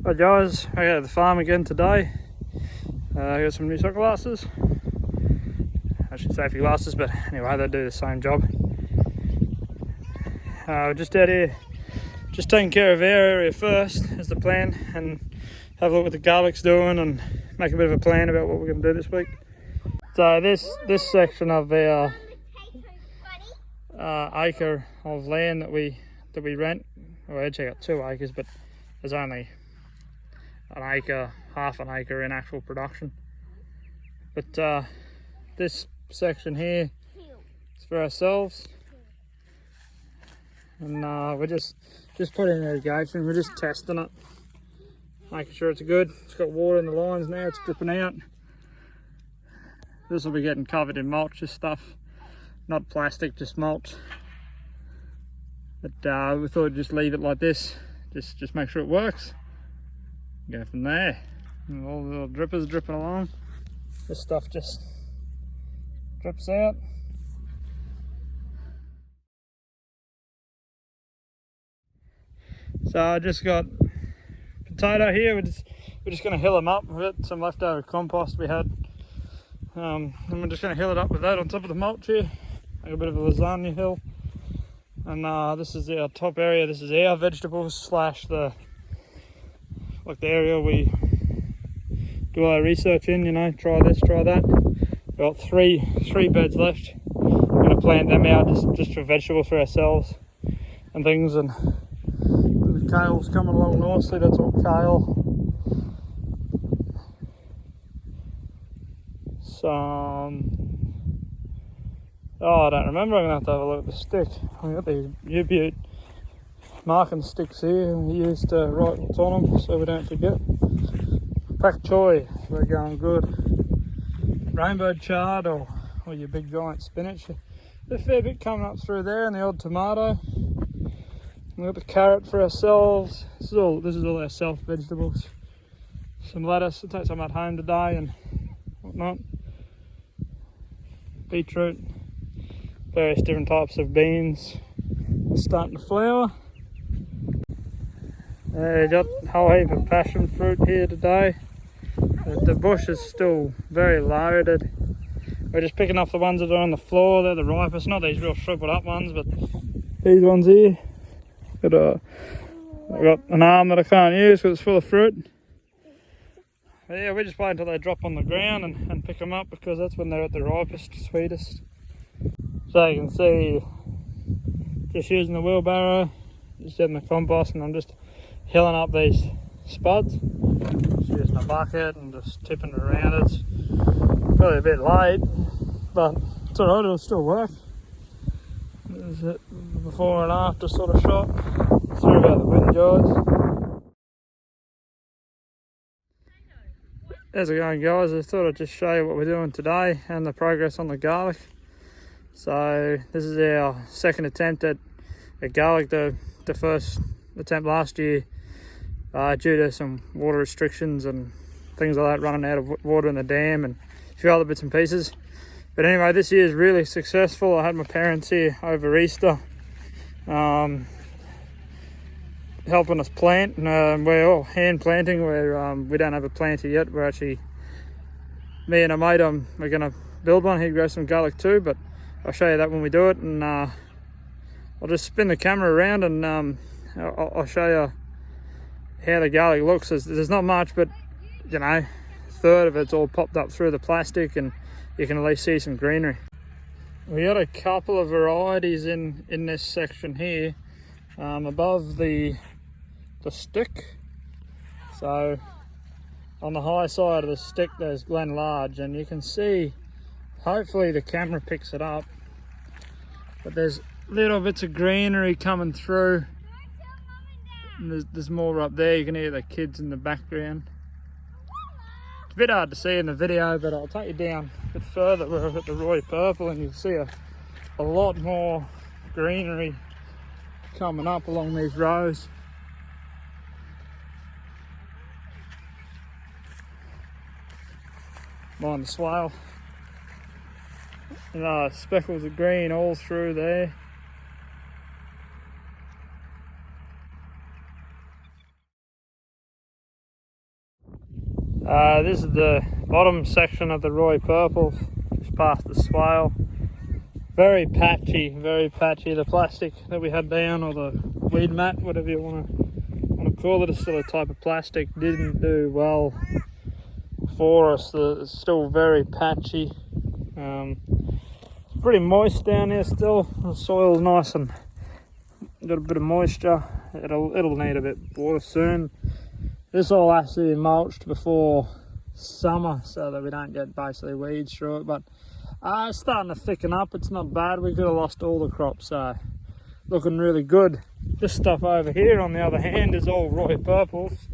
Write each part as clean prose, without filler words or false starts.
Hi guys, I got to the farm again today. I got some new sunglasses. Actually safety glasses, but anyway, they do the same job. Just out here, just taking care of our area first is the plan, and have a look what the garlic's doing and make a bit of a plan about what we're going to do this week. So this section of our acre of land that we rent, well, we actually got 2 acres, but there's only an acre, half an acre in actual production. But this section here is for ourselves, and we're just putting irrigation. We're just testing it, making sure it's good. It's got water in the lines now, it's dripping out. This will be getting covered in mulch, this stuff, not plastic, just mulch. But we thought we'd just leave it like this, just make sure it works. Go from there. And all the little drippers dripping along. This stuff just drips out. So I just got potato here. We're just going to hill them up with it. Some leftover compost we had. And we're just going to hill it up with that on top of the mulch here. Like a bit of a lasagna hill. And this is our top area. This is our vegetables slash the area we do all our research in, you know, try this, try that. We've got three beds left. We're going to plant them out just for vegetables for ourselves and things. And the kale's coming along nicely, that's all kale. I don't remember, I'm going to have a look at the stick. I've got these U-Butte marking sticks here we used to write what's on them so we don't forget. Pak choy, we're going good. Rainbow chard or your big giant spinach. There's a fair bit coming up through there, and the odd tomato. We've got the carrot for ourselves. This is all our self vegetables. Some lettuce, I'll take some at home today and whatnot. Beetroot, various different types of beans starting to flower. Got a whole heap of passion fruit here today. The bush is still very loaded. We're just picking off the ones that are on the floor. They're the ripest, not these real shriveled up ones, but these ones here. I've got an arm that I can't use because it's full of fruit. But yeah, we just wait until they drop on the ground and pick them up, because that's when they're at the ripest, sweetest. So you can see, just using the wheelbarrow, just getting the compost, and I'm just hilling up these spuds. Just using a bucket and just tipping it around. It's probably a bit late, but it's alright, it'll still work. This is it, before and after sort of shot. Sorry about the wind, guys. How's it going, guys? I thought I'd just show you what we're doing today and the progress on the garlic. So this is our second attempt at garlic. The first attempt last year, due to some water restrictions and things like that, running out of water in the dam and a few other bits and pieces. But anyway, this year is really successful. I had my parents here over Easter helping us plant, and we're all hand planting. We don't have a planter yet. We're actually, me and a mate, we're going to build one. He'd grow some garlic too, but I'll show you that when we do it. And I'll just spin the camera around and I'll show you how the garlic looks. There's not much, but you know, a third of it's all popped up through the plastic, and you can at least see some greenery. We got a couple of varieties in this section here, above the stick. So on the high side of the stick there's Glen Large, and you can see, hopefully the camera picks it up, but there's little bits of greenery coming through. And there's more up there. You can hear the kids in the background. It's a bit hard to see in the video, but I'll take you down a bit further where I've got the Roy Purple, and you'll see a lot more greenery coming up along these rows. Mind the swale. And speckles of green all through there. This is the bottom section of the Roy Purples, just past the swale. Very patchy, very patchy. The plastic that we had down, or the weed mat, whatever you want to call it, is still a type of plastic. Didn't do well for us. It's still very patchy. It's pretty moist down there still. The soil's nice and got a bit of moisture. It'll need a bit of water soon. This all has to be mulched before summer so that we don't get basically weeds through it, but it's starting to thicken up. It's not bad. We could have lost all the crops, so looking really good. This stuff over here, on the other hand, is all Roy Purples,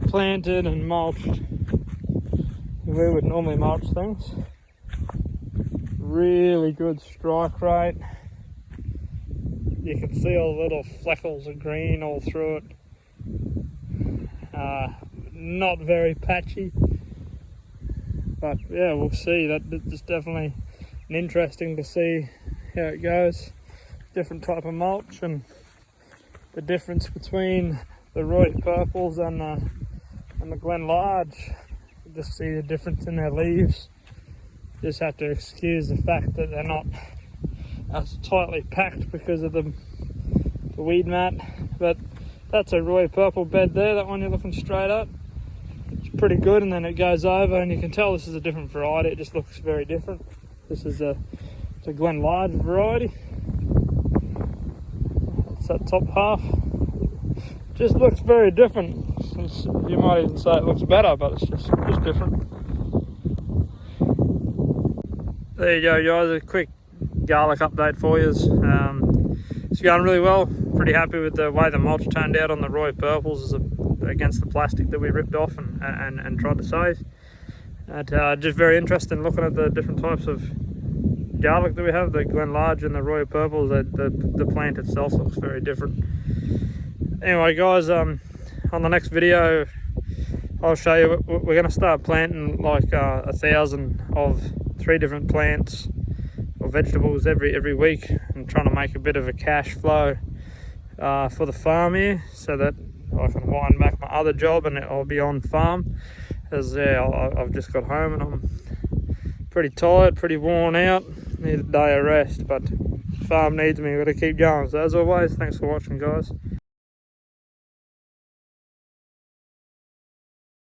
planted and mulched. We would normally mulch things. Really good strike rate. You can see all the little fleckles of green all through it. Not very patchy, but yeah, we'll see. That's definitely interesting to see how it goes. Different type of mulch, and the difference between the Roy Purples and the Glen Large. Just see the difference in their leaves. Just have to excuse the fact that they're not as tightly packed because of the weed mat, but that's a Roy Purple bed there. That one you're looking straight at. It's pretty good, and then it goes over, and you can tell this is a different variety. It just looks very different. This is a Glen Large variety. It's that top half. Just looks very different. You might even say it looks better, but it's just different. There you go, guys. A quick garlic update for you. It's going really well. Pretty happy with the way the mulch turned out on the Roy Purples against the plastic that we ripped off and tried to save. Just very interested in looking at the different types of garlic that we have, the Glen Large and the Roy Purples. The plant itself looks very different. Anyway, guys, on the next video, I'll show you. We're going to start planting like 1,000 of 3 different plants or vegetables every week, and trying to make a bit of a cash flow for the farm here, so that I can wind back my other job and I'll be on farm. As I've just got home and I'm pretty tired, pretty worn out, need a day of rest, but farm needs me. We've got to keep going. So as always, thanks for watching, guys.